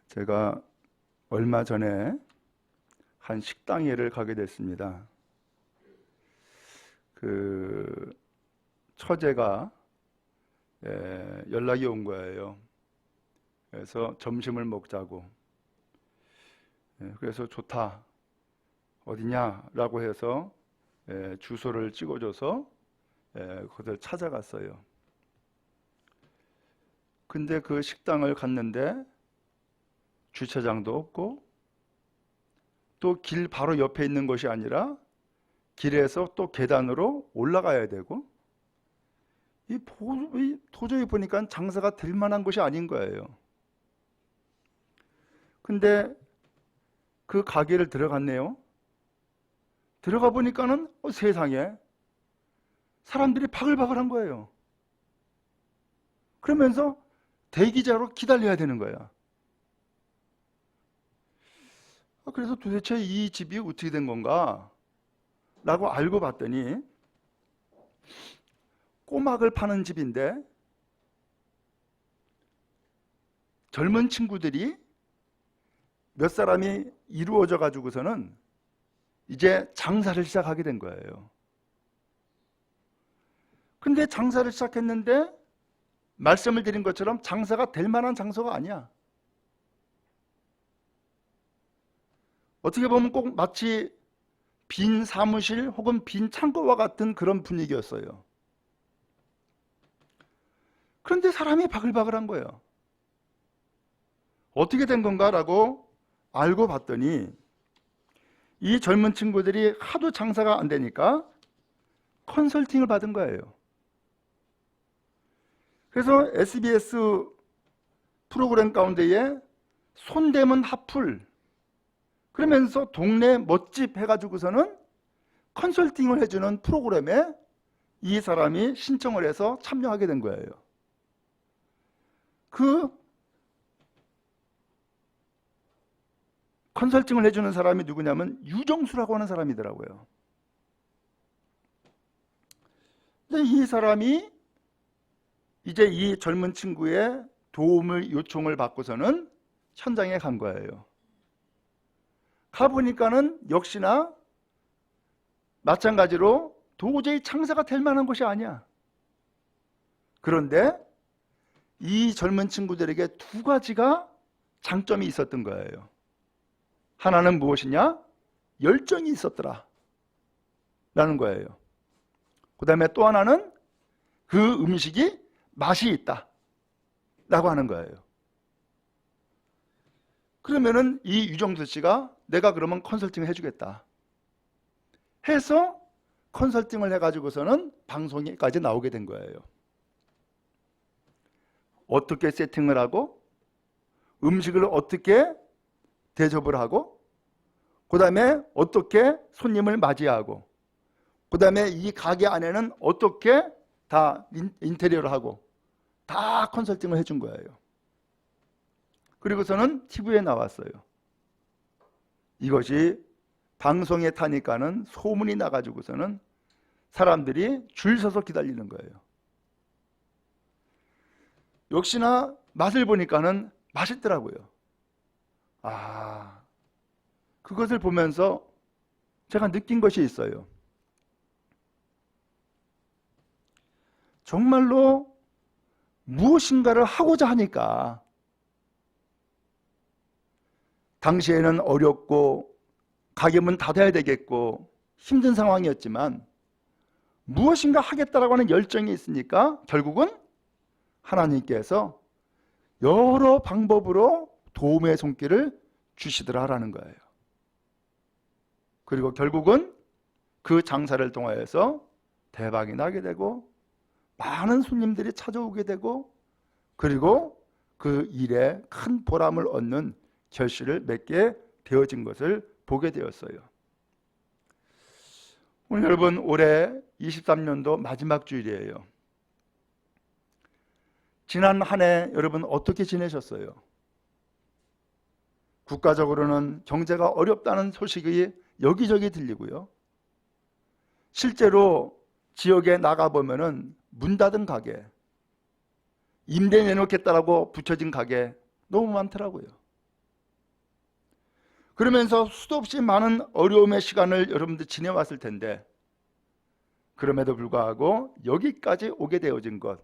제가 얼마 전에 한 식당에를 가게 됐습니다. 그 처제가 연락이 온 거예요. 그래서 점심을 먹자고. 그래서 좋다. 어디냐라고 해서 주소를 찍어줘서 그것을 찾아갔어요. 근데 그 식당을 갔는데 주차장도 없고 또 길 바로 옆에 있는 것이 아니라 길에서 또 계단으로 올라가야 되고 도저히 보니까 장사가 될 만한 곳이 아닌 거예요. 근데 그 가게를 들어갔네요. 들어가 보니까는 세상에 사람들이 바글바글한 거예요. 그러면서 대기자로 기다려야 되는 거야. 그래서 도대체 이 집이 어떻게 된 건가? 라고 알고 봤더니 꼬막을 파는 집인데 젊은 친구들이 몇 사람이 이루어져 가지고서는 이제 장사를 시작하게 된 거예요. 근데 장사를 시작했는데 말씀을 드린 것처럼 장사가 될 만한 장소가 아니야. 어떻게 보면 꼭 마치 빈 사무실 혹은 빈 창고와 같은 그런 분위기였어요. 그런데 사람이 바글바글한 거예요. 어떻게 된 건가라고 알고 봤더니 이 젊은 친구들이 하도 장사가 안 되니까 컨설팅을 받은 거예요. 그래서 SBS 프로그램 가운데에 손대면 핫플 그러면서 동네 멋집 해가지고서는 컨설팅을 해주는 프로그램에 이 사람이 신청을 해서 참여하게 된 거예요. 그 컨설팅을 해주는 사람이 누구냐면 유정수라고 하는 사람이더라고요. 근데 이 사람이 이제 이 젊은 친구의 도움을 요청을 받고서는 현장에 간 거예요. 가보니까는 역시나 마찬가지로 도저히 장사가 될 만한 곳이 아니야. 그런데 이 젊은 친구들에게 두 가지가 장점이 있었던 거예요. 하나는 무엇이냐? 열정이 있었더라 라는 거예요. 그 다음에 또 하나는 그 음식이 맛이 있다 라고 하는 거예요. 그러면은 이 유정수 씨가 내가 그러면 컨설팅을 해주겠다 해서 컨설팅을 해가지고서는 방송에까지 나오게 된 거예요. 어떻게 세팅을 하고 음식을 어떻게 대접을 하고 그 다음에 어떻게 손님을 맞이하고 그 다음에 이 가게 안에는 어떻게 다 인테리어를 하고 다 컨설팅을 해준 거예요. 그리고서는 TV에 나왔어요. 이것이 방송에 타니까는 소문이 나가지고서는 사람들이 줄 서서 기다리는 거예요. 역시나 맛을 보니까는 맛있더라고요. 그것을 보면서 제가 느낀 것이 있어요. 정말로 무엇인가를 하고자 하니까 당시에는 어렵고 가게문 닫아야 되겠고 힘든 상황이었지만 무엇인가 하겠다라고 하는 열정이 있으니까 결국은 하나님께서 여러 방법으로 도움의 손길을 주시더라라는 거예요. 그리고 결국은 그 장사를 통하여서 대박이 나게 되고 많은 손님들이 찾아오게 되고 그리고 그 일에 큰 보람을 얻는 결실을 맺게 되어진 것을 보게 되었어요. 오늘 여러분 올해 23년도 마지막 주일이에요. 지난 한 해 여러분 어떻게 지내셨어요? 국가적으로는 경제가 어렵다는 소식이 여기저기 들리고요. 실제로 지역에 나가보면은 문 닫은 가게, 임대 내놓겠다라고 붙여진 가게 너무 많더라고요. 그러면서 수도 없이 많은 어려움의 시간을 여러분들 지내왔을 텐데, 그럼에도 불구하고 여기까지 오게 되어진 것,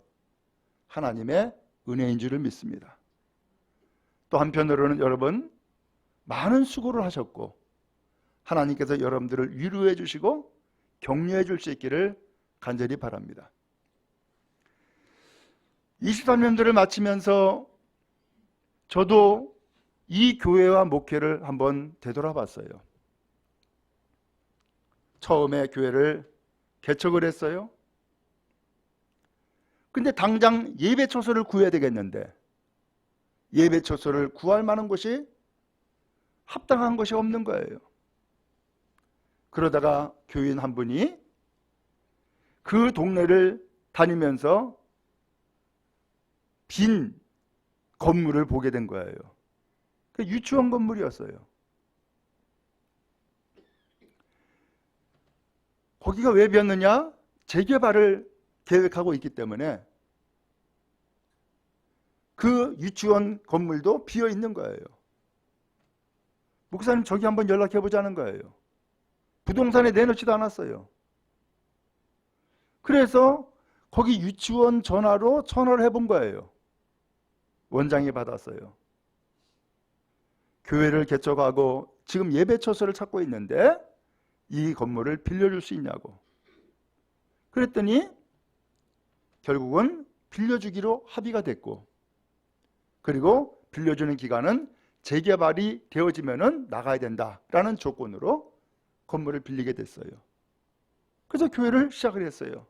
하나님의 은혜인 줄을 믿습니다. 또 한편으로는 여러분, 많은 수고를 하셨고 하나님께서 여러분들을 위로해 주시고 격려해 줄 수 있기를 간절히 바랍니다. 23년도를 마치면서 저도 이 교회와 목회를 한번 되돌아봤어요. 처음에 교회를 개척을 했어요. 근데 당장 예배처소를 구해야 되겠는데 예배처소를 구할 만한 곳이 합당한 곳이 없는 거예요. 그러다가 교인 한 분이 그 동네를 다니면서 빈 건물을 보게 된 거예요. 그 유치원 건물이었어요. 거기가 왜 비었느냐? 재개발을 계획하고 있기 때문에 그 유치원 건물도 비어 있는 거예요. 목사님, 저기 한번 연락해 보자는 거예요. 부동산에 내놓지도 않았어요. 그래서 거기 유치원 전화로 전화를 해본 거예요. 원장이 받았어요. 교회를 개척하고 지금 예배처소를 찾고 있는데 이 건물을 빌려줄 수 있냐고. 그랬더니 결국은 빌려주기로 합의가 됐고, 그리고 빌려주는 기간은 재개발이 되어지면은 나가야 된다라는 조건으로 건물을 빌리게 됐어요. 그래서 교회를 시작을 했어요.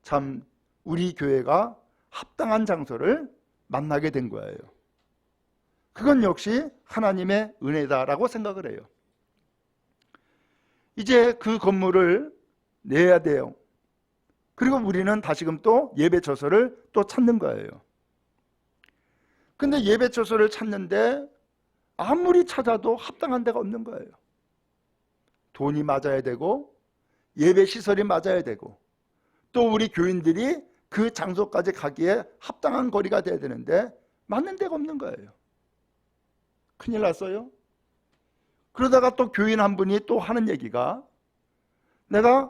참 우리 교회가 합당한 장소를 만나게 된 거예요. 그건 역시 하나님의 은혜다라고 생각을 해요. 이제 그 건물을 내야 돼요. 그리고 우리는 다시금 또 예배처소를 또 찾는 거예요. 근데 예배처소를 찾는데 아무리 찾아도 합당한 데가 없는 거예요. 돈이 맞아야 되고 예배시설이 맞아야 되고 또 우리 교인들이 그 장소까지 가기에 합당한 거리가 돼야 되는데 맞는 데가 없는 거예요. 큰일 났어요. 그러다가 또 교인 한 분이 또 하는 얘기가, 내가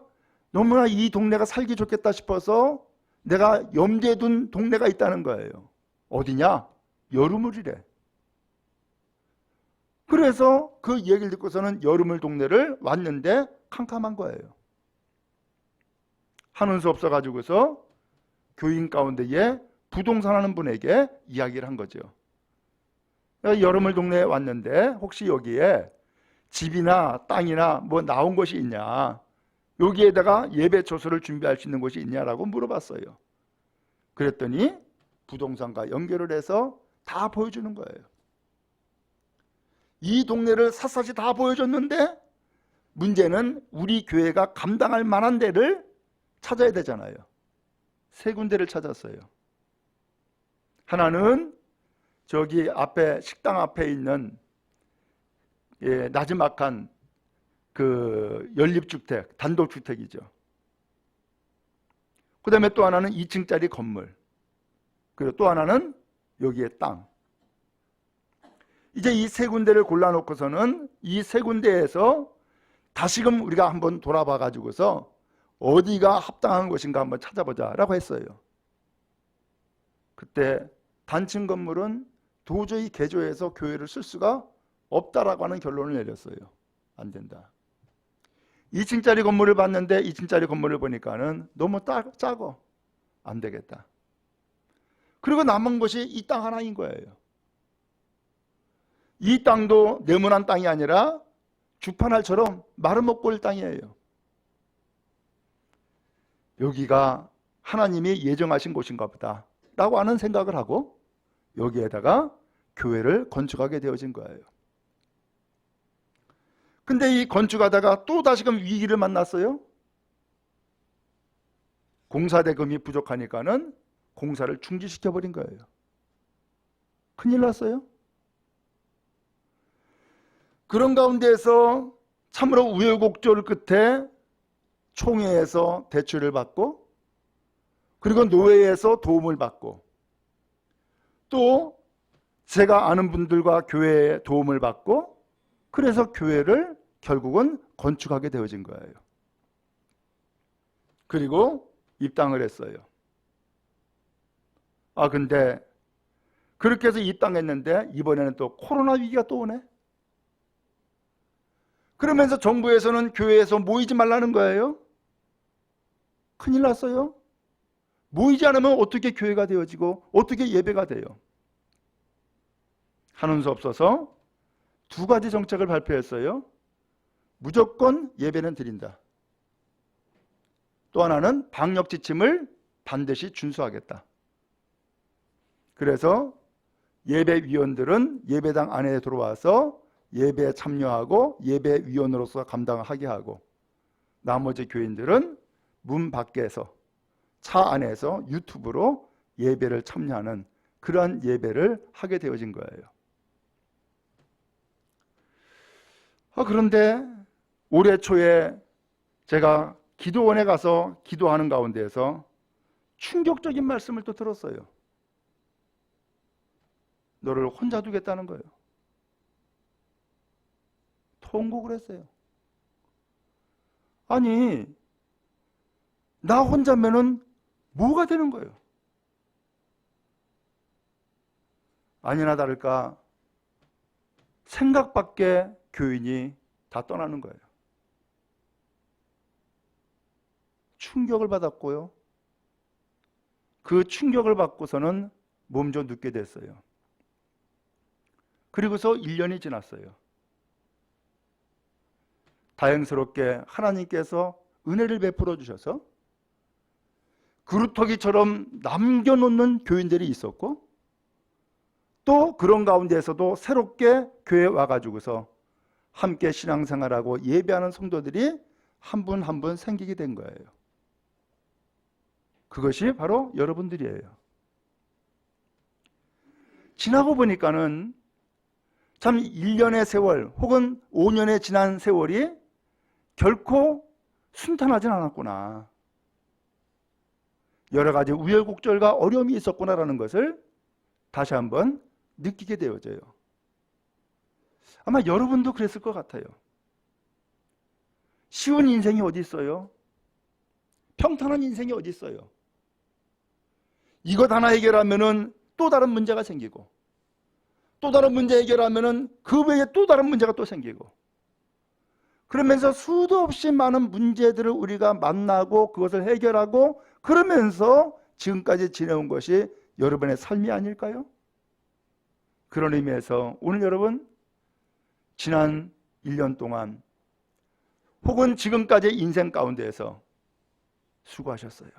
너무나 이 동네가 살기 좋겠다 싶어서 내가 염두에 둔 동네가 있다는 거예요. 어디냐? 여름을이래. 그래서 그 얘기를 듣고서는 여름을 동네를 왔는데 캄캄한 거예요. 하는 수 없어가지고서 교인 가운데에 부동산 하는 분에게 이야기를 한 거죠. 여름을 동네에 왔는데 혹시 여기에 집이나 땅이나 뭐 나온 곳이 있냐, 여기에다가 예배처소를 준비할 수 있는 곳이 있냐라고 물어봤어요. 그랬더니 부동산과 연결을 해서 다 보여주는 거예요. 이 동네를 샅샅이 다 보여줬는데 문제는 우리 교회가 감당할 만한 데를 찾아야 되잖아요. 세 군데를 찾았어요. 하나는 저기 앞에 식당 앞에 있는 나지막한 그 연립주택, 단독주택이죠. 그 다음에 또 하나는 2층짜리 건물, 그리고 또 하나는 여기에 땅. 이제 이 세 군데를 골라놓고서는 이 세 군데에서 다시금 우리가 한번 돌아봐 가지고서 어디가 합당한 것인가 한번 찾아보자 라고 했어요. 그때 단층 건물은 도저히 개조해서 교회를 쓸 수가 없다라고 하는 결론을 내렸어요. 안 된다. 2층짜리 건물을 봤는데 2층짜리 건물을 보니까는 너무 작어. 안 되겠다. 그리고 남은 것이 이 땅 하나인 거예요. 이 땅도 네모난 땅이 아니라 주판알처럼 마름모꼴 땅이에요. 여기가 하나님이 예정하신 곳인가 보다 라고 하는 생각을 하고 여기에다가 교회를 건축하게 되어진 거예요. 근데 이 건축하다가 또 다시금 위기를 만났어요. 공사 대금이 부족하니까는 공사를 중지시켜버린 거예요. 큰일 났어요. 그런 가운데에서 참으로 우여곡절 끝에 총회에서 대출을 받고 그리고 노회에서 도움을 받고 또 제가 아는 분들과 교회에 도움을 받고 그래서 교회를 결국은 건축하게 되어진 거예요. 그리고 입당을 했어요. 근데 그렇게 해서 입당했는데 이번에는 또 코로나 위기가 또 오네. 그러면서 정부에서는 교회에서 모이지 말라는 거예요. 큰일 났어요. 모이지 않으면 어떻게 교회가 되어지고 어떻게 예배가 돼요? 하는 수 없어서 두 가지 정책을 발표했어요. 무조건 예배는 드린다. 또 하나는 방역 지침을 반드시 준수하겠다. 그래서 예배위원들은 예배당 안에 들어와서 예배에 참여하고 예배위원으로서 감당하게 하고, 나머지 교인들은 문 밖에서, 차 안에서 유튜브로 예배를 참여하는 그러한 예배를 하게 되어진 거예요. 그런데 올해 초에 제가 기도원에 가서 기도하는 가운데에서 충격적인 말씀을 또 들었어요. 너를 혼자 두겠다는 거예요. 통곡을 했어요. 아니, 나 혼자면은 뭐가 되는 거예요? 아니나 다를까 생각 밖의 교인이 다 떠나는 거예요. 충격을 받았고요. 그 충격을 받고서는 몸져 눕게 됐어요. 그리고서 1년이 지났어요. 다행스럽게 하나님께서 은혜를 베풀어 주셔서 그루터기처럼 남겨놓는 교인들이 있었고, 또 그런 가운데에서도 새롭게 교회에 와가지고서 함께 신앙생활하고 예배하는 성도들이 한 분 한 분 생기게 된 거예요. 그것이 바로 여러분들이에요. 지나고 보니까는 참 1년의 세월 혹은 5년의 지난 세월이 결코 순탄하진 않았구나. 여러 가지 우여곡절과 어려움이 있었구나라는 것을 다시 한번 느끼게 되어져요. 아마 여러분도 그랬을 것 같아요. 쉬운 인생이 어디 있어요? 평탄한 인생이 어디 있어요? 이것 하나 해결하면은 또 다른 문제가 생기고, 또 다른 문제 해결하면은 그 외에 또 다른 문제가 또 생기고, 그러면서 수도 없이 많은 문제들을 우리가 만나고 그것을 해결하고 그러면서 지금까지 지내온 것이 여러분의 삶이 아닐까요? 그런 의미에서 오늘 여러분 지난 1년 동안 혹은 지금까지의 인생 가운데에서 수고하셨어요.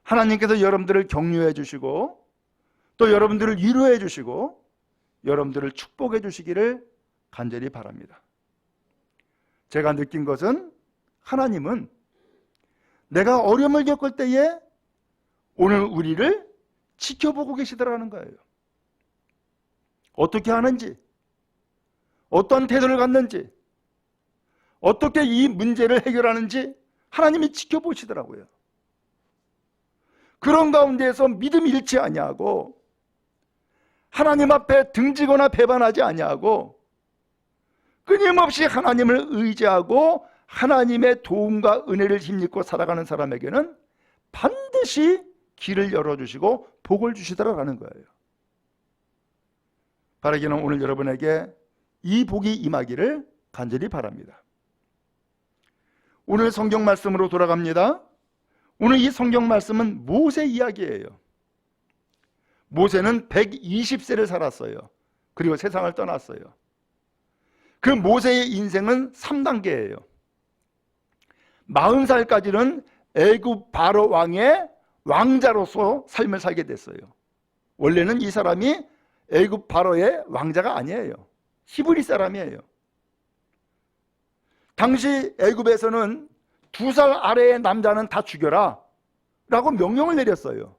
하나님께서 여러분들을 격려해 주시고 또 여러분들을 위로해 주시고 여러분들을 축복해 주시기를 간절히 바랍니다. 제가 느낀 것은 하나님은 내가 어려움을 겪을 때에 오늘 우리를 지켜보고 계시더라는 거예요. 어떻게 하는지, 어떤 태도를 갖는지, 어떻게 이 문제를 해결하는지 하나님이 지켜보시더라고요. 그런 가운데에서 믿음이 잃지 아니하고 하나님 앞에 등지거나 배반하지 아니하고 끊임없이 하나님을 의지하고 하나님의 도움과 은혜를 힘입고 살아가는 사람에게는 반드시 길을 열어주시고 복을 주시더라라는 거예요. 바라기는 오늘 여러분에게 이 복이 임하기를 간절히 바랍니다. 오늘 성경 말씀으로 돌아갑니다. 오늘 이 성경 말씀은 모세 이야기예요. 모세는 120세를 살았어요. 그리고 세상을 떠났어요. 그 모세의 인생은 3단계예요. 40살까지는 애굽 바로 왕의 왕자로서 삶을 살게 됐어요. 원래는 이 사람이 애굽 바로의 왕자가 아니에요. 히브리 사람이에요. 당시 애굽에서는 2살 아래의 남자는 다 죽여라 라고 명령을 내렸어요.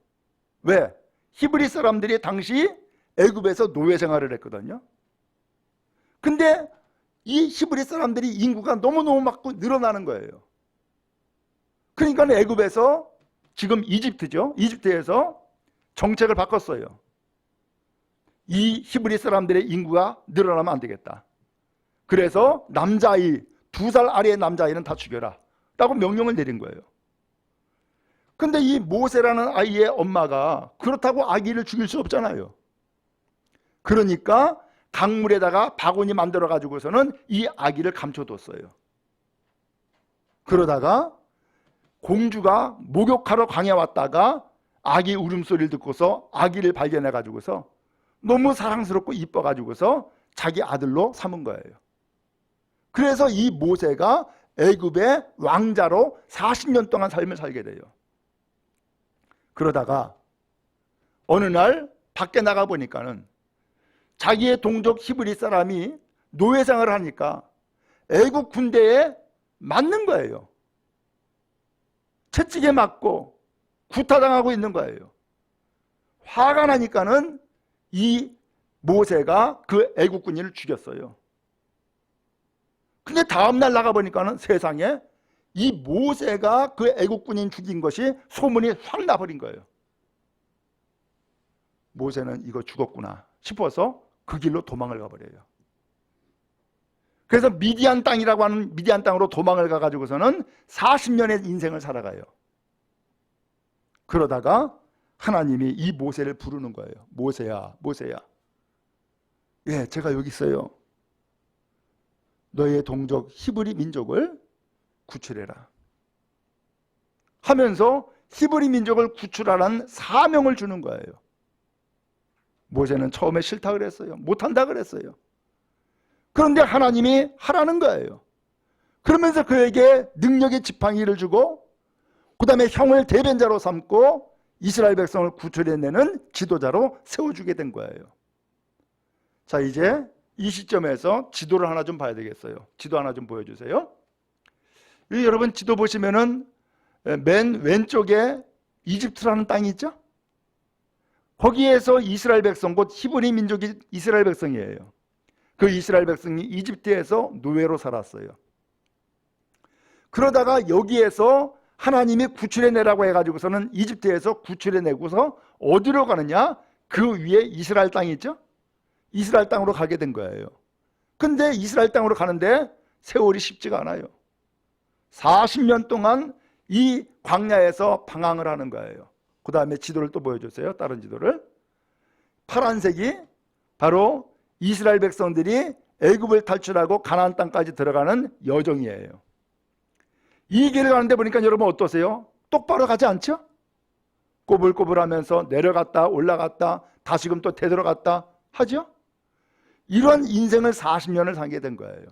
왜? 히브리 사람들이 당시 애굽에서 노예 생활을 했거든요. 근데 이 히브리 사람들이 인구가 너무너무 막 늘어나는 거예요. 그러니까 애굽에서 지금 이집트죠. 이집트에서 정책을 바꿨어요. 이 히브리 사람들의 인구가 늘어나면 안 되겠다. 그래서 남자아이 2살 아래의 남자아이는 다 죽여라 라고 명령을 내린 거예요. 근데 이 모세라는 아이의 엄마가 그렇다고 아기를 죽일 수 없잖아요. 그러니까 강물에다가 바구니 만들어 가지고서는 이 아기를 감춰뒀어요. 그러다가 공주가 목욕하러 강에 왔다가 아기 울음소리를 듣고서 아기를 발견해 가지고서 너무 사랑스럽고 이뻐 가지고서 자기 아들로 삼은 거예요. 그래서 이 모세가 애굽의 왕자로 40년 동안 삶을 살게 돼요. 그러다가 어느 날 밖에 나가 보니까는 자기의 동족 히브리 사람이 노예생활을 하니까 애국 군대에 맞는 거예요. 채찍에 맞고 구타당하고 있는 거예요. 화가 나니까는 이 모세가 그 애국 군인을 죽였어요. 근데 다음날 나가보니까는 세상에 이 모세가 그 애국 군인 죽인 것이 소문이 확 나버린 거예요. 모세는 이거 죽었구나 싶어서 그 길로 도망을 가버려요. 그래서 미디안 땅이라고 하는 미디안 땅으로 도망을 가가지고서는 40년의 인생을 살아가요. 그러다가 하나님이 이 모세를 부르는 거예요. 모세야, 모세야. 예, 제가 여기 있어요. 너의 동족 히브리 민족을 구출해라 하면서 히브리 민족을 구출하라는 사명을 주는 거예요. 모세는 처음에 싫다 그랬어요. 못한다 그랬어요. 그런데 하나님이 하라는 거예요. 그러면서 그에게 능력의 지팡이를 주고 그 다음에 형을 대변자로 삼고 이스라엘 백성을 구출해내는 지도자로 세워주게 된 거예요. 자, 이제 이 시점에서 지도를 하나 좀 봐야 되겠어요. 지도 하나 좀 보여주세요. 여러분 지도 보시면은 맨 왼쪽에 이집트라는 땅이 있죠? 거기에서 이스라엘 백성, 곧 히브리 민족이 이스라엘 백성이에요. 그 이스라엘 백성이 이집트에서 노예로 살았어요. 그러다가 여기에서 하나님이 구출해내라고 해가지고서는 이집트에서 구출해내고서 어디로 가느냐? 그 위에 이스라엘 땅이 있죠? 이스라엘 땅으로 가게 된 거예요. 근데 이스라엘 땅으로 가는데 세월이 쉽지가 않아요. 40년 동안 이 광야에서 방황을 하는 거예요. 그 다음에 지도를 또 보여주세요. 다른 지도를. 파란색이 바로 이스라엘 백성들이 애굽을 탈출하고 가나안 땅까지 들어가는 여정이에요. 이 길을 가는데 보니까 여러분 어떠세요? 똑바로 가지 않죠? 꼬불꼬불하면서 내려갔다 올라갔다 다시금 또 되돌아갔다 하죠? 이런 인생을 40년을 살게 된 거예요.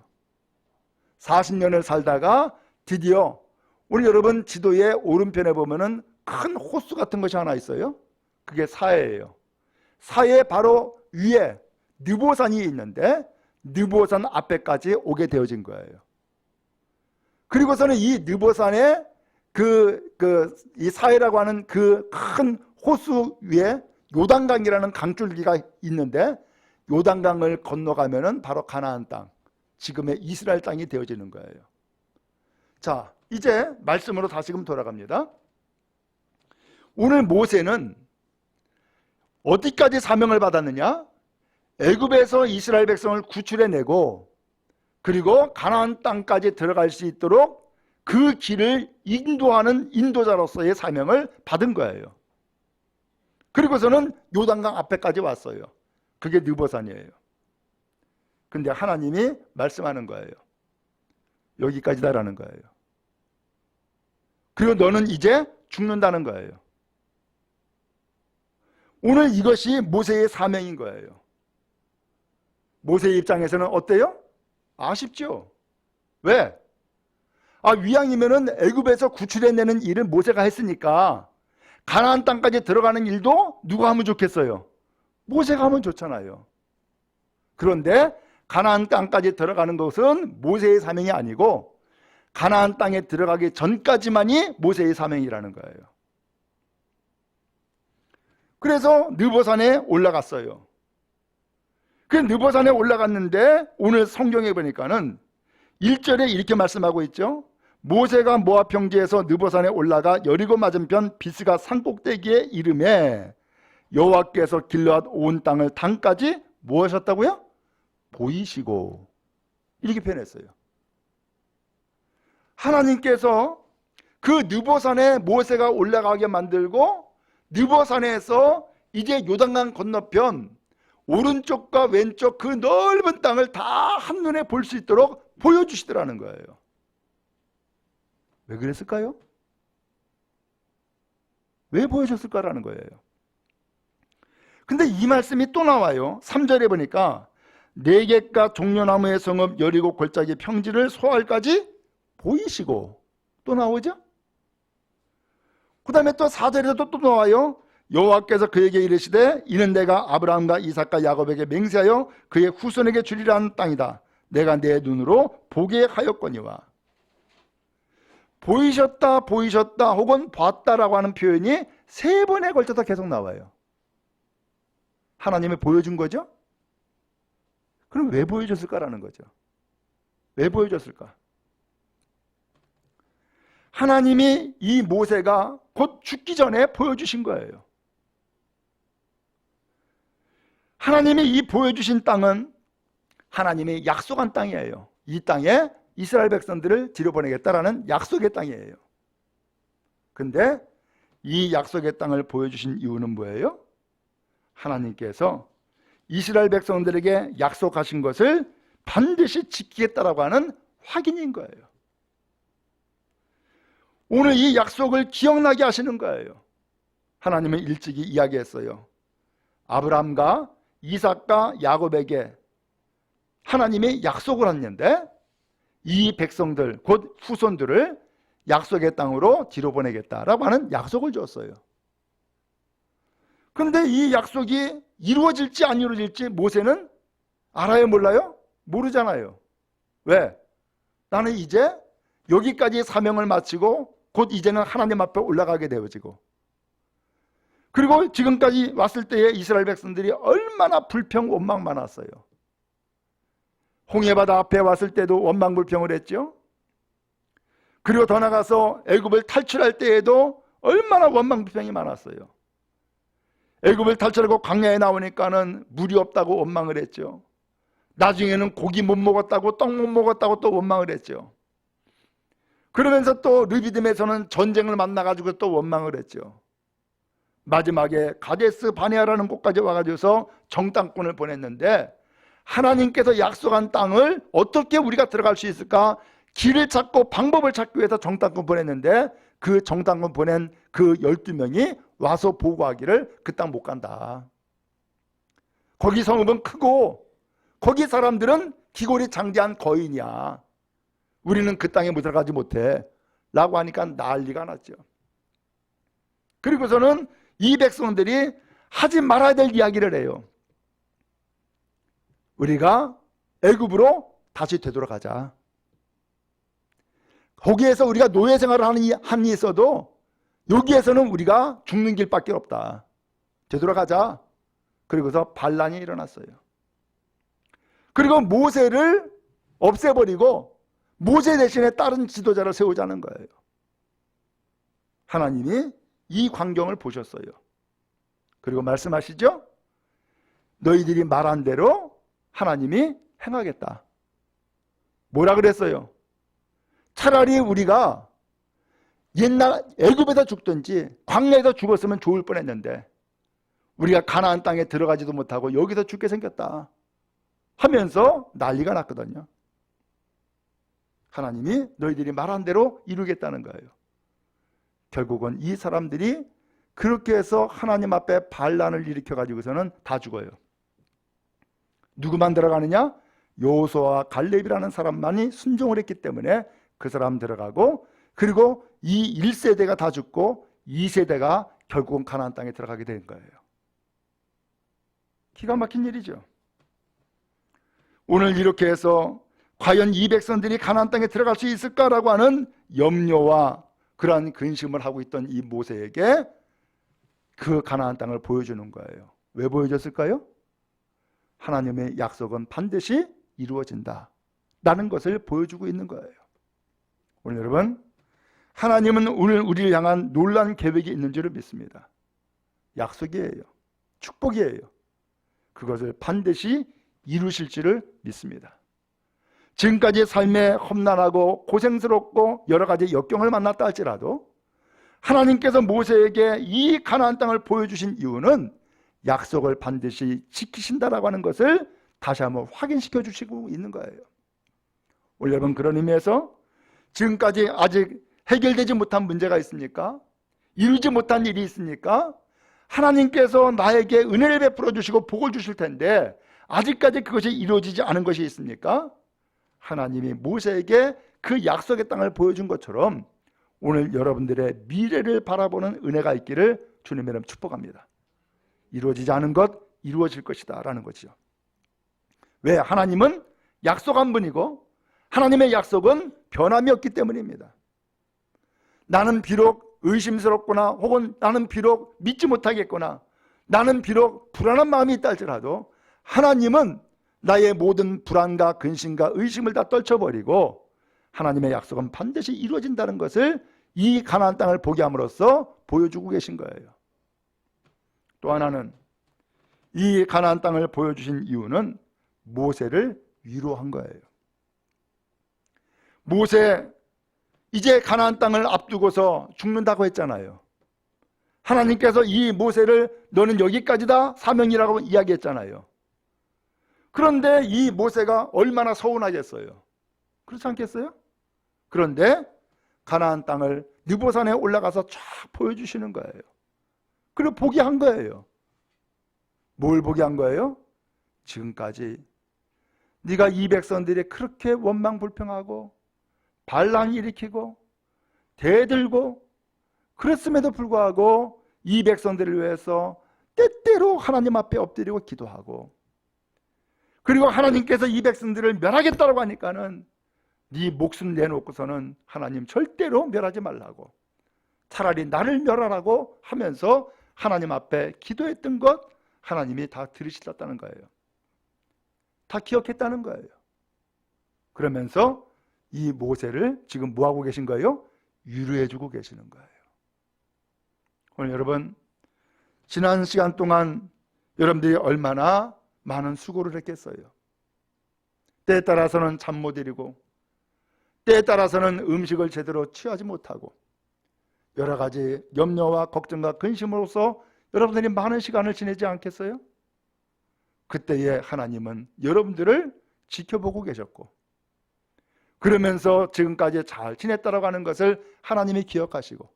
40년을 살다가 드디어 우리 여러분 지도의 오른편에 보면은 큰 호수 같은 것이 하나 있어요. 그게 사해예요. 사해 바로 위에 느보산이 있는데 느보산 앞에까지 오게 되어진 거예요. 그리고서는 이 느보산에 이 사해라고 하는 그 큰 호수 위에 요단강이라는 강줄기가 있는데 요단강을 건너가면은 바로 가나안 땅, 지금의 이스라엘 땅이 되어지는 거예요. 자, 이제 말씀으로 다시금 돌아갑니다. 오늘 모세는 어디까지 사명을 받았느냐? 애굽에서 이스라엘 백성을 구출해내고 그리고 가나안 땅까지 들어갈 수 있도록 그 길을 인도하는 인도자로서의 사명을 받은 거예요. 그리고서는 요단강 앞에까지 왔어요. 그게 느보산이에요. 근데 하나님이 말씀하는 거예요. 여기까지다라는 거예요. 그리고 너는 이제 죽는다는 거예요. 오늘 이것이 모세의 사명인 거예요. 모세의 입장에서는 어때요? 아쉽죠? 왜? 위양이면은 애굽에서 구출해내는 일을 모세가 했으니까 가나안 땅까지 들어가는 일도 누가 하면 좋겠어요? 모세가 하면 좋잖아요. 그런데 가나안 땅까지 들어가는 것은 모세의 사명이 아니고 가나안 땅에 들어가기 전까지만이 모세의 사명이라는 거예요. 그래서 느보산에 올라갔어요. 그 느보산에 올라갔는데 오늘 성경에 보니까는 1절에 이렇게 말씀하고 있죠. 모세가 모압 평지에서 느보산에 올라가 여리고 맞은편 비스가 산꼭대기에 이르매 여호와께서 길르앗 온 땅을 당까지 뭐 하셨다고요? 보이시고. 이렇게 표현했어요. 하나님께서 그 느보산에 모세가 올라가게 만들고 느보산에서 이제 요단강 건너편 오른쪽과 왼쪽 그 넓은 땅을 다 한눈에 볼 수 있도록 보여주시더라는 거예요. 왜 그랬을까요? 왜 보여줬을까라는 거예요. 근데 이 말씀이 또 나와요. 3절에 보니까 네겝과 종려나무의 성읍 여리고 골짜기 평지를 소알까지 보이시고, 또 나오죠. 그 다음에 또 4절에도 또 나와요. 여호와께서 그에게 이르시되 이는 내가 아브라함과 이삭과 야곱에게 맹세하여 그의 후손에게 주리라는 땅이다. 내가 내 눈으로 보게 하였거니와. 보이셨다, 보이셨다 혹은 봤다라고 하는 표현이 3번에 걸쳐서 계속 나와요. 하나님이 보여준 거죠? 그럼 왜 보여줬을까라는 거죠. 왜 보여줬을까? 하나님이 이 모세가 곧 죽기 전에 보여주신 거예요. 하나님이 이 보여주신 땅은 하나님이 약속한 땅이에요. 이 땅에 이스라엘 백성들을 들여보내겠다라는 약속의 땅이에요. 근데 이 약속의 땅을 보여주신 이유는 뭐예요? 하나님께서 이스라엘 백성들에게 약속하신 것을 반드시 지키겠다라고 하는 확인인 거예요. 오늘 이 약속을 기억나게 하시는 거예요. 하나님은 일찍이 이야기했어요. 아브라함과 이삭과 야곱에게 하나님이 약속을 했는데 이 백성들 곧 후손들을 약속의 땅으로 뒤로 보내겠다라고 하는 약속을 줬어요. 그런데 이 약속이 이루어질지 안 이루어질지 모세는 알아요, 몰라요? 모르잖아요. 왜? 나는 이제 여기까지 사명을 마치고 곧 이제는 하나님 앞에 올라가게 되어지고, 그리고 지금까지 왔을 때에 이스라엘 백성들이 얼마나 불평 원망 많았어요. 홍해바다 앞에 왔을 때도 원망불평을 했죠. 그리고 더 나가서 애굽을 탈출할 때에도 얼마나 원망불평이 많았어요. 애굽을 탈출하고 광야에 나오니까는 물이 없다고 원망을 했죠. 나중에는 고기 못 먹었다고, 떡 못 먹었다고 또 원망을 했죠. 그러면서 또 르비딤에서는 전쟁을 만나가지고 또 원망을 했죠. 마지막에 가데스 바네아라는 곳까지 와가지고서 정탐꾼을 보냈는데 하나님께서 약속한 땅을 어떻게 우리가 들어갈 수 있을까 길을 찾고 방법을 찾기 위해서 정탐꾼 보냈는데 그 정탐꾼 보낸 그 12명이 와서 보고하기를 그 땅 못 간다. 거기 성읍은 크고 거기 사람들은 기골이 장대한 거인이야. 우리는 그 땅에 들어가지 못해 라고 하니까 난리가 났죠. 그리고서는 이 백성들이 하지 말아야 될 이야기를 해요. 우리가 애굽으로 다시 되돌아가자. 거기에서 우리가 노예 생활을 하는 한이 있어도 여기에서는 우리가 죽는 길밖에 없다. 되돌아가자. 그리고서 반란이 일어났어요. 그리고 모세를 없애버리고 모세 대신에 다른 지도자를 세우자는 거예요. 하나님이 이 광경을 보셨어요. 그리고 말씀하시죠. 너희들이 말한 대로 하나님이 행하겠다. 뭐라 그랬어요? 차라리 우리가 옛날 애굽에서 죽든지 광야에서 죽었으면 좋을 뻔했는데 우리가 가나안 땅에 들어가지도 못하고 여기서 죽게 생겼다 하면서 난리가 났거든요. 하나님이 너희들이 말한 대로 이루겠다는 거예요. 결국은 이 사람들이 그렇게 해서 하나님 앞에 반란을 일으켜 가지고서는 다 죽어요. 누구만 들어가느냐? 여호수아와 갈렙이라는 사람만이 순종을 했기 때문에 그 사람 들어가고, 그리고 이 1세대가 다 죽고 2세대가 결국은 가나안 땅에 들어가게 된 거예요. 기가 막힌 일이죠. 오늘 이렇게 해서 과연 이 백성들이 가나안 땅에 들어갈 수 있을까라고 하는 염려와 그러한 근심을 하고 있던 이 모세에게 그 가나안 땅을 보여주는 거예요. 왜 보여줬을까요? 하나님의 약속은 반드시 이루어진다 라는 것을 보여주고 있는 거예요. 오늘 여러분, 하나님은 오늘 우리를 향한 놀라운 계획이 있는 줄을 믿습니다. 약속이에요. 축복이에요. 그것을 반드시 이루실 줄을 믿습니다. 지금까지 삶에 험난하고 고생스럽고 여러 가지 역경을 만났다 할지라도 하나님께서 모세에게 이 가나안 땅을 보여주신 이유는 약속을 반드시 지키신다라고 하는 것을 다시 한번 확인시켜 주시고 있는 거예요. 오늘 여러분, 그런 의미에서 지금까지 아직 해결되지 못한 문제가 있습니까? 이루지 못한 일이 있습니까? 하나님께서 나에게 은혜를 베풀어 주시고 복을 주실 텐데 아직까지 그것이 이루어지지 않은 것이 있습니까? 하나님이 모세에게 그 약속의 땅을 보여준 것처럼 오늘 여러분들의 미래를 바라보는 은혜가 있기를 주님의 이름 축복합니다. 이루어지지 않은 것 이루어질 것이다 라는 거죠. 왜? 하나님은 약속한 분이고 하나님의 약속은 변함이 없기 때문입니다. 나는 비록 의심스럽거나 혹은 나는 비록 믿지 못하겠거나 나는 비록 불안한 마음이 있다 할지라도 하나님은 나의 모든 불안과 근심과 의심을 다 떨쳐버리고 하나님의 약속은 반드시 이루어진다는 것을 이 가나안 땅을 보게 함으로써 보여주고 계신 거예요. 또 하나는 이 가나안 땅을 보여주신 이유는 모세를 위로한 거예요. 모세, 이제 가나안 땅을 앞두고서 죽는다고 했잖아요. 하나님께서 이 모세를 너는 여기까지다 사명이라고 이야기했잖아요. 그런데 이 모세가 얼마나 서운하겠어요. 그렇지 않겠어요? 그런데 가나안 땅을 느보산에 올라가서 쫙 보여주시는 거예요. 그리고 보게 한 거예요. 뭘 보게 한 거예요? 지금까지 네가 이 백성들이 그렇게 원망불평하고 반란 일으키고 대들고 그랬음에도 불구하고 이 백성들을 위해서 때때로 하나님 앞에 엎드리고 기도하고, 그리고 하나님께서 이 백성들을 멸하겠다고 하니까는 네 목숨 내놓고서는 하나님 절대로 멸하지 말라고, 차라리 나를 멸하라고 하면서 하나님 앞에 기도했던 것 하나님이 다 들으셨다는 거예요. 다 기억했다는 거예요. 그러면서 이 모세를 지금 뭐하고 계신 거예요? 위로해주고 계시는 거예요. 오늘 여러분, 지난 시간 동안 여러분들이 얼마나 많은 수고를 했겠어요. 때에 따라서는 잠 못 이루고, 때에 따라서는 음식을 제대로 취하지 못하고, 여러 가지 염려와 걱정과 근심으로서 여러분들이 많은 시간을 지내지 않겠어요? 그때에 하나님은 여러분들을 지켜보고 계셨고, 그러면서 지금까지 잘 지냈다라고 하는 것을 하나님이 기억하시고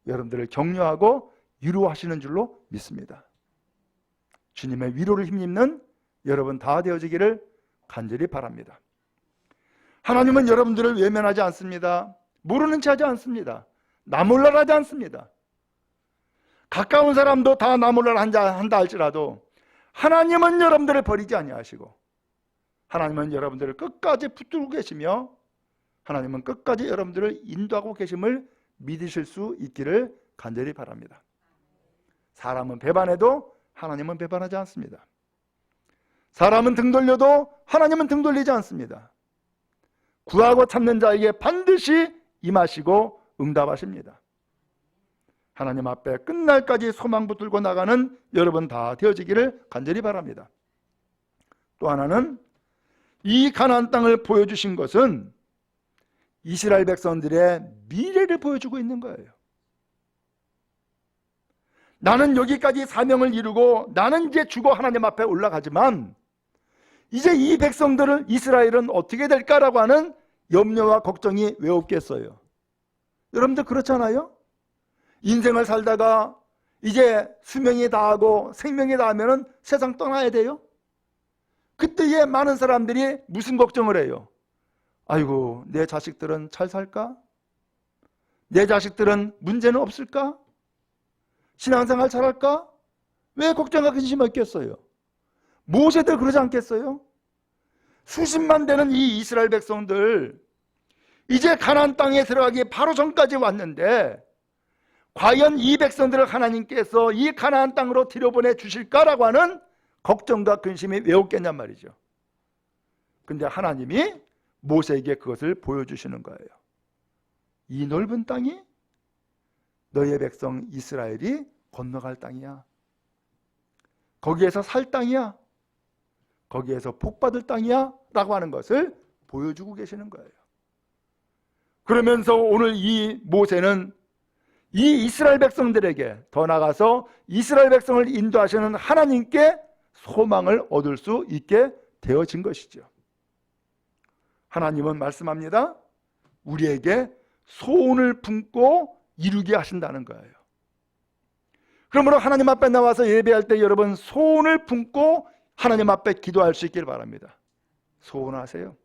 여러분들을 격려하고 위로하시는 줄로 믿습니다. 주님의 위로를 힘입는 여러분 다 되어지기를 간절히 바랍니다. 하나님은 여러분들을 외면하지 않습니다. 모르는 체 하지 않습니다. 나몰라라지 않습니다. 가까운 사람도 다 나몰라라 한다 할지라도 하나님은 여러분들을 버리지 아니하시고 하나님은 여러분들을 끝까지 붙들고 계시며 하나님은 끝까지 여러분들을 인도하고 계심을 믿으실 수 있기를 간절히 바랍니다. 사람은 배반해도 하나님은 배반하지 않습니다. 사람은 등 돌려도 하나님은 등 돌리지 않습니다. 구하고 찾는 자에게 반드시 임하시고 응답하십니다. 하나님 앞에 끝날까지 소망 붙들고 나가는 여러분 다 되어지기를 간절히 바랍니다. 또 하나는 이 가나안 땅을 보여주신 것은 이스라엘 백성들의 미래를 보여주고 있는 거예요. 나는 여기까지 사명을 이루고 나는 이제 죽어 하나님 앞에 올라가지만 이제 이 백성들은, 이스라엘은 어떻게 될까라고 하는 염려와 걱정이 왜 없겠어요? 여러분들 그렇잖아요? 인생을 살다가 이제 수명이 다하고 생명이 다하면 세상 떠나야 돼요? 그때에 많은 사람들이 무슨 걱정을 해요? 아이고, 내 자식들은 잘 살까? 내 자식들은 문제는 없을까? 신앙생활 잘할까? 왜 걱정과 근심이 없겠어요? 모세들 그러지 않겠어요? 수십만 되는 이 이스라엘 백성들 이제 가나안 땅에 들어가기 바로 전까지 왔는데 과연 이 백성들을 하나님께서 이 가나안 땅으로 들여보내 주실까라고 하는 걱정과 근심이 왜 없겠냔 말이죠. 근데 하나님이 모세에게 그것을 보여주시는 거예요. 이 넓은 땅이 너의 백성 이스라엘이 건너갈 땅이야. 거기에서 살 땅이야. 거기에서 복받을 땅이야 라고 하는 것을 보여주고 계시는 거예요. 그러면서 오늘 이 모세는 이 이스라엘 백성들에게, 더 나아가서 이스라엘 백성을 인도하시는 하나님께 소망을 얻을 수 있게 되어진 것이죠. 하나님은 말씀합니다. 우리에게 소원을 품고 이루게 하신다는 거예요. 그러므로 하나님 앞에 나와서 예배할 때 여러분 소원을 품고 하나님 앞에 기도할 수 있기를 바랍니다. 소원하세요.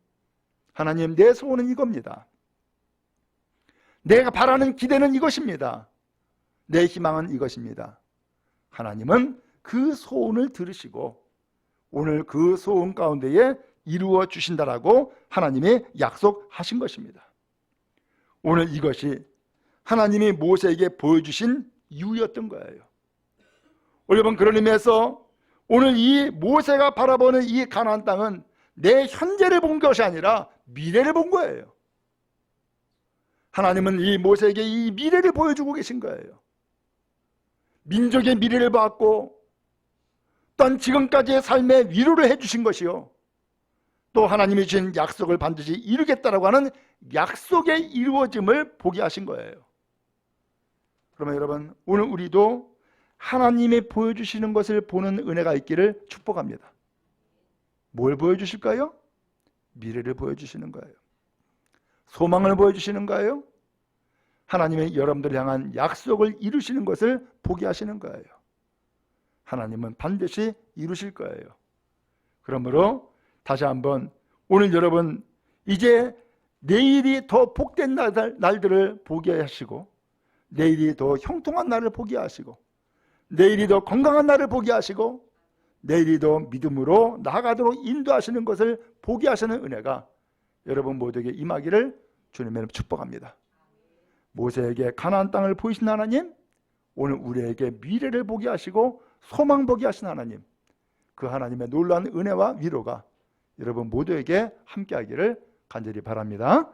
하나님, 내 소원은 이겁니다. 내가 바라는 기대는 이것입니다. 내 희망은 이것입니다. 하나님은 그 소원을 들으시고 오늘 그 소원 가운데에 이루어 주신다라고 하나님이 약속하신 것입니다. 오늘 이것이 하나님이 모세에게 보여주신 이유였던 거예요. 여러분, 그런 의미에서 오늘 이 모세가 바라보는 이 가나안 땅은 내 현재를 본 것이 아니라 미래를 본 거예요. 하나님은 이 모세에게 이 미래를 보여주고 계신 거예요. 민족의 미래를 봤고 또한 지금까지의 삶의 위로를 해주신 것이요, 또 하나님이 주신 약속을 반드시 이루겠다라고 하는 약속의 이루어짐을 보게 하신 거예요. 그러면 여러분, 오늘 우리도 하나님이 보여주시는 것을 보는 은혜가 있기를 축복합니다. 뭘 보여주실까요? 미래를 보여주시는 거예요. 소망을 보여주시는 거예요. 하나님의 여러분들을 향한 약속을 이루시는 것을 보게 하시는 거예요. 하나님은 반드시 이루실 거예요. 그러므로 다시 한번 오늘 여러분, 이제 내일이 더 복된 날들을 보게 하시고, 내일이 더 형통한 날을 보게 하시고, 내일이 더 건강한 날을 보게 하시고, 내일이 더 믿음으로 나아가도록 인도하시는 것을 보게 하시는 은혜가 여러분 모두에게 임하기를 주님의 축복합니다. 모세에게 가나안 땅을 보이신 하나님, 오늘 우리에게 미래를 보게 하시고 소망 보게 하신 하나님, 그 하나님의 놀라운 은혜와 위로가 여러분 모두에게 함께하기를 간절히 바랍니다.